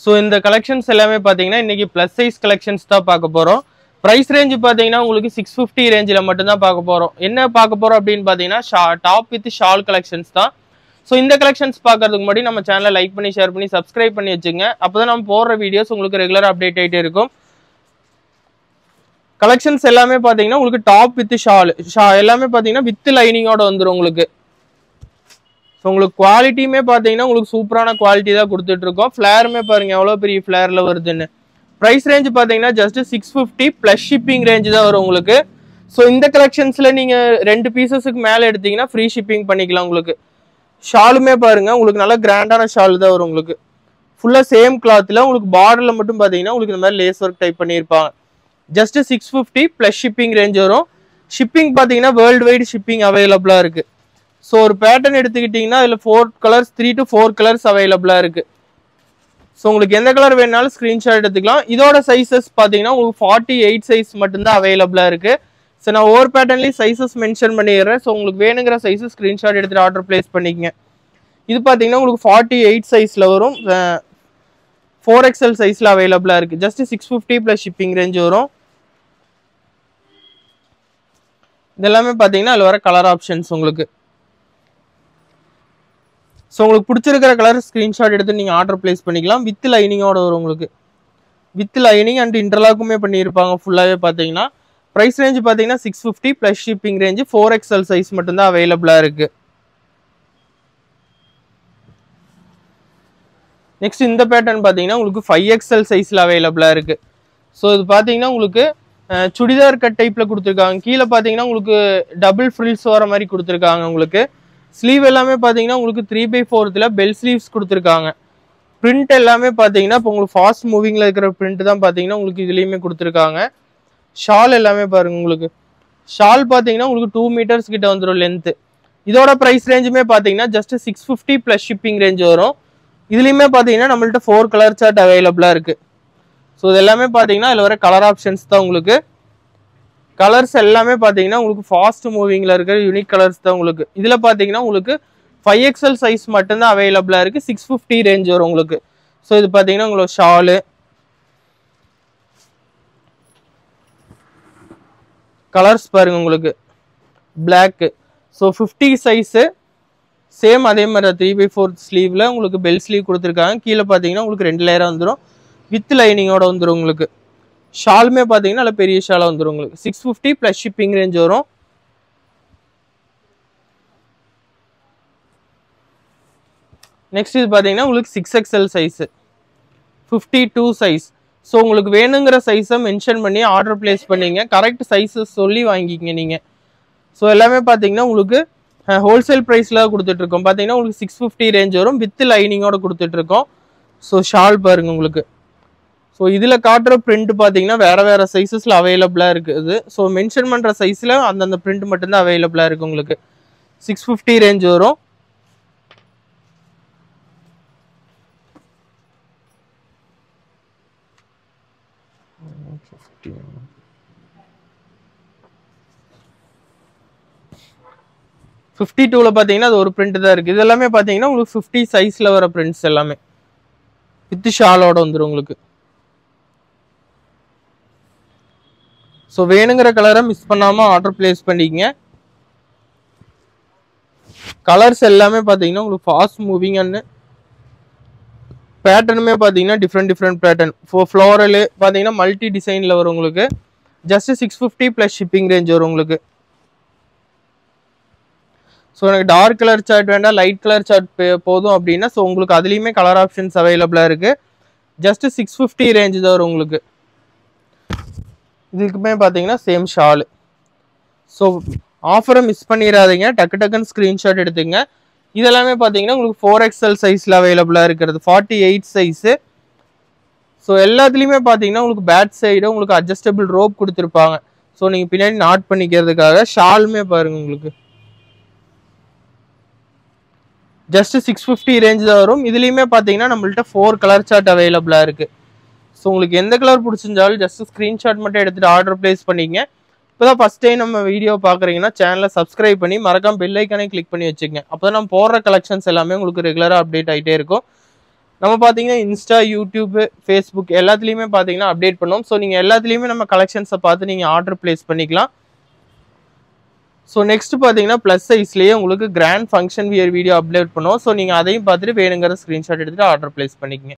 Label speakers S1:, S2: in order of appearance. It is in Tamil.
S1: ஸோ இந்த கலெக்ஷன்ஸ் எல்லாமே பார்த்தீங்கன்னா இன்னைக்கு ப்ளஸ் சைஸ் கலெக்ஷன்ஸ் தான் பார்க்க போகிறோம். ப்ரைஸ் ரேஞ்ச் பார்த்தீங்கன்னா உங்களுக்கு 650 ரேஞ்சில் மட்டும்தான் பார்க்க போகிறோம். என்ன பார்க்க போகிறோம் அப்படின்னு பார்த்தீங்கன்னா டாப் வித் ஷால் கலெக்ஷன்ஸ் தான். ஸோ இந்த கலெக்ஷன்ஸ் பார்க்கறதுக்கு முன்னாடி நம்ம சேனலை லைக் பண்ணி ஷேர் பண்ணி சப்ஸ்கிரைப் பண்ணி வச்சுங்க. அப்போ தான் நம்ம போடுற வீடியோஸ் உங்களுக்கு ரெகுலராக அப்டேட் ஆகிட்டே இருக்கும். கலெக்ஷன்ஸ் எல்லாமே பார்த்தீங்கன்னா உங்களுக்கு டாப் வித் ஷால் எல்லாமே பார்த்தீங்கன்னா வித் லைனிங்கோட வந்துடும் உங்களுக்கு. ஸோ உங்களுக்கு குவாலிட்டியுமே பார்த்தீங்கன்னா உங்களுக்கு சூப்பரான குவாலிட்டி தான் கொடுத்துட்டு இருக்கோம். ஃப்ளேருமே பாருங்க எவ்வளோ பெரிய ஃப்ளேரில் வருதுன்னு. ப்ரைஸ் ரேஞ்ச் பார்த்தீங்கன்னா ஜஸ்ட் 650 ப்ளஸ் ஷிப்பிங் ரேஞ்ச் தான் வரும் உங்களுக்கு. ஸோ இந்த கலெக்ஷன்ஸில் நீங்கள் 2 பீசஸுக்கு மேலே எடுத்தீங்கன்னா ஃப்ரீ ஷிப்பிங் பண்ணிக்கலாம் உங்களுக்கு. ஷாலுமே பாருங்க உங்களுக்கு நல்லா கிராண்டான ஷால் தான் வரும் உங்களுக்கு. ஃபுல்லாக சேம் கிளாத்தில் உங்களுக்கு பார்டரில் மட்டும் பார்த்தீங்கன்னா உங்களுக்கு இந்த மாதிரி லேஸ் ஒர்க் டைப் பண்ணியிருப்பாங்க. ஜஸ்ட் 650 ப்ளஸ் ஷிப்பிங் ரேஞ்ச் வரும். ஷிப்பிங் பார்த்தீங்கன்னா வேர்ல்டு வைடு ஷிப்பிங் அவைலபிளாக இருக்குது. ஸோ ஒரு பேட்டர்ன் எடுத்துக்கிட்டிங்கன்னா அதில் 4 கலர்ஸ் 3 to 4 கலர்ஸ் அவைலபிளாக இருக்குது. ஸோ உங்களுக்கு எந்த கலர் வேணாலும் ஸ்க்ரீன்ஷாட் எடுத்துக்கலாம். இதோட சைஸஸ் பார்த்தீங்கன்னா உங்களுக்கு 48 சைஸ் மட்டும்தான் அவைலபிளாக இருக்குது. ஸோ நான் ஒவ்வொரு பேட்டர்ன்லேயும் சைஸஸ் மென்ஷன் பண்ணிடுறேன். ஸோ உங்களுக்கு வேணுங்கிற சைஸஸ் ஸ்க்ரீன்ஷாட் எடுத்துகிட்டு ஆர்டர் பிளேஸ் பண்ணிக்கங்க. இது பார்த்தீங்கன்னா உங்களுக்கு 48 சைஸில் வரும். 4XL சைஸில் அவைலபிளாக இருக்குது. ஜஸ்ட் 650 ப்ளஸ் ஷிப்பிங் ரேஞ்ச் வரும். இதெல்லாமே பார்த்தீங்கன்னா அதில் வர கலர் ஆப்ஷன்ஸ் உங்களுக்கு. ஸோ உங்களுக்கு பிடிச்சிருக்கிற கலர் ஸ்க்ரீன்ஷாட் எடுத்து நீங்கள் ஆர்டர் பிளேஸ் பண்ணிக்கலாம். வித் லைனிங்கோட வரும் உங்களுக்கு. வித் லைனிங் அண்ட் இன்டர்லாக்குமே பண்ணியிருப்பாங்க ஃபுல்லாகவே பார்த்தீங்கன்னா. ப்ரைஸ் ரேஞ்ச் பார்த்தீங்கன்னா 650 plus shipping range 4XL size மட்டும்தான் அவைலபிளாக இருக்குது. நெக்ஸ்ட் இந்த பேட்டர்ன் பார்த்தீங்கன்னா உங்களுக்கு 5XL சைஸில் அவைலபிளாக இருக்குது. ஸோ இது பார்த்தீங்கன்னா உங்களுக்கு சுடிதார் கட் டைப்பில் கொடுத்துருக்காங்க. கீழே பார்த்தீங்கன்னா உங்களுக்கு டபுள் ஃப்ரில்ஸ் வர மாதிரி கொடுத்துருக்காங்க உங்களுக்கு. ஸ்லீவ் எல்லாமே பார்த்தீங்கன்னா உங்களுக்கு 3/4 பெல் ஸ்லீவ்ஸ் கொடுத்துருக்காங்க. பிரிண்ட் எல்லாமே பார்த்தீங்கன்னா இப்போ உங்களுக்கு ஃபாஸ்ட் மூவிங்கில் இருக்கிற பிரிண்ட் தான் பார்த்தீங்கன்னா உங்களுக்கு இதுலேயுமே கொடுத்துருக்காங்க. ஷால் எல்லாமே பாருங்க உங்களுக்கு. ஷால் பார்த்தீங்கன்னா உங்களுக்கு 2 மீட்டர்ஸ் கிட்ட வந்துடும் லென்த்து. இதோட ப்ரைஸ் ரேஞ்சுமே பார்த்தீங்கன்னா ஜஸ்ட் 650 ப்ளஸ் ஷிப்பிங் ரேஞ்ச் வரும். இதுலேயுமே பார்த்தீங்கன்னா நம்மள்ட்ட 4 கலர் சார்ட் அவைலபிளாக இருக்குது. ஸோ இது எல்லாமே பார்த்தீங்கன்னா அதில் வர கலர் ஆப்ஷன்ஸ் தான் உங்களுக்கு. கலர்ஸ் எல்லாமே பார்த்தீங்கன்னா உங்களுக்கு ஃபாஸ்ட் மூவிங்கில் இருக்கிற யூனிக் கலர்ஸ் தான் உங்களுக்கு. இதில் பார்த்தீங்கன்னா உங்களுக்கு 5XL சைஸ் மட்டும்தான் அவைலபிளாக இருக்குது. 650 ரேஞ்ச் வரும் உங்களுக்கு. ஸோ இது பார்த்தீங்கன்னா உங்களுக்கு ஷாலு, கலர்ஸ் பாருங்க உங்களுக்கு பிளாக்கு. ஸோ 50 சைஸு சேம் அதே மாதிரி 3/4 ஸ்லீவில் உங்களுக்கு பெல் ஸ்லீவ் கொடுத்துருக்காங்க. கீழே பார்த்தீங்கன்னா உங்களுக்கு 2 லேயராக வந்துடும். வித் லைனிங்கோட வந்துடும் உங்களுக்கு. ஷாலுமே பார்த்தீங்கன்னா நல்ல பெரிய ஷாலாக வந்துடும் உங்களுக்கு. 650 ப்ளஸ் ஷிப்பிங் ரேஞ்ச் வரும். நெக்ஸ்ட் இது பார்த்தீங்கன்னா உங்களுக்கு 6XL சைஸு 52 சைஸ். ஸோ உங்களுக்கு வேணுங்கிற சைஸை மென்ஷன் பண்ணி ஆர்டர் பிளேஸ் பண்ணிங்க. கரெக்ட் சைஸஸ் சொல்லி வாங்கிக்கிங்க நீங்கள். ஸோ எல்லாமே பார்த்தீங்கன்னா உங்களுக்கு ஹோல்சேல் ப்ரைஸில் கொடுத்துட்ருக்கோம். பார்த்தீங்கன்னா உங்களுக்கு 650 ரேஞ்ச் வரும். வித் லைனிங்கோட கொடுத்துட்ருக்கோம். ஸோ ஷால் பாருங்க உங்களுக்கு. ஸோ இதில் காட்டுற பிரிண்ட் பார்த்தீங்கன்னா வேறு சைஸஸில் அவைலபிளாக இருக்குது. ஸோ மென்ஷன் பண்ணுற சைஸில் அந்தந்த பிரிண்ட் மட்டும்தான் அவைலபிளாக இருக்குது உங்களுக்கு. 650 ரேஞ்ச் வரும். ஃபிஃப்டி டூவில் பார்த்தீங்கன்னா அது ஒரு பிரிண்ட் தான் இருக்குது. இது எல்லாமே பார்த்தீங்கன்னா உங்களுக்கு 50 சைஸில் வர பிரிண்ட்ஸ் எல்லாமே வித் ஷாலோட வந்துடும் உங்களுக்கு. ஸோ வேணுங்கிற கலரை மிஸ் பண்ணாமல் ஆர்டர் பிளேஸ் பண்ணிக்கங்க. கலர்ஸ் எல்லாமே பார்த்தீங்கன்னா உங்களுக்கு ஃபாஸ்ட் மூவிங் அண்ட் பேட்டர்னுமே பார்த்தீங்கன்னா டிஃப்ரெண்ட் பேட்டர்ன். ஃப்ளோரலு பார்த்தீங்கன்னா மல்டி டிசைனில் வரும் உங்களுக்கு. ஜஸ்ட் 650 ப்ளஸ் ஷிப்பிங் ரேஞ்ச் வரும் உங்களுக்கு. ஸோ எனக்கு டார்க் கலர் சார்ட் வேண்டாம், லைட் கலர் சார்ட் போதும் அப்படின்னா ஸோ உங்களுக்கு அதுலேயுமே கலர் ஆப்ஷன்ஸ் அவைலபிளாக இருக்குது. ஜஸ்ட் 650 ரேஞ்ச் தான் வரும் உங்களுக்கு. இதுக்குமே பார்த்தீங்கன்னா சேம் ஷாலு. ஸோ ஆஃபரை மிஸ் பண்ணிடாதீங்க. டக்குன்னு ஸ்க்ரீன்ஷாட் எடுத்துங்க. இதெல்லாமே பார்த்தீங்கன்னா உங்களுக்கு 4XL சைஸில் அவைலபிளாக இருக்கிறது. 48 சைஸு. ஸோ எல்லாத்துலேயுமே பார்த்தீங்கன்னா உங்களுக்கு பேக் சைடு உங்களுக்கு அட்ஜஸ்டபிள் ரோப் கொடுத்துருப்பாங்க. ஸோ நீங்கள் பின்னாடி நாட் பண்ணிக்கிறதுக்காக. ஷாலுமே பாருங்கள் உங்களுக்கு ஜஸ்ட் 650 ரேஞ்ச் தான் வரும். இதுலேயுமே பார்த்தீங்கன்னா நம்மள்ட்ட 4 கலர் சார்ட் அவைலபிளாக இருக்குது. ஸோ உங்களுக்கு எந்த கலர் பிடிச்சிருந்தாலும் ஜஸ்ட் ஸ்க்ரீன்ஷாட் மட்டும் எடுத்துகிட்டு ஆர்டர் பிளேஸ் பண்ணிங்க. இப்போ தான் ஃபஸ்ட் டைம் நம்ம வீடியோ பார்க்குறீங்கன்னா சேனலை சப்ஸ்கிரைப் பண்ணி மறக்காம பெல் ஐக்கானே கிளிக் பண்ணி வச்சுக்கங்க. அப்போ தான் நம்ம போடுற கலெக்ஷன்ஸ் எல்லாமே உங்களுக்கு ரெகுலராக அப்டேட் ஆகிட்டே இருக்கும். நம்ம பார்த்தீங்கன்னா இன்ஸ்டா, யூடியூப், ஃபேஸ்புக் எல்லாத்துலேயுமே பார்த்தீங்கன்னா அப்டேட் பண்ணுவோம். ஸோ நீங்கள் எல்லாத்துலேயுமே நம்ம கலெக்ஷன்ஸை பார்த்து நீங்கள் ஆர்டர் பிளேஸ் பண்ணிக்கலாம். ஸோ நெக்ஸ்ட் பார்த்தீங்கன்னா ப்ளஸ் சைஸ்லேயே உங்களுக்கு grand function wear video upload பண்ணுவோம். ஸோ நீங்கள் அதையும் பார்த்துட்டு வேணுங்கிற ஸ்க்ரீன்ஷாட் எடுத்துகிட்டு ஆர்டர் பிளேஸ் பண்ணிக்கங்க.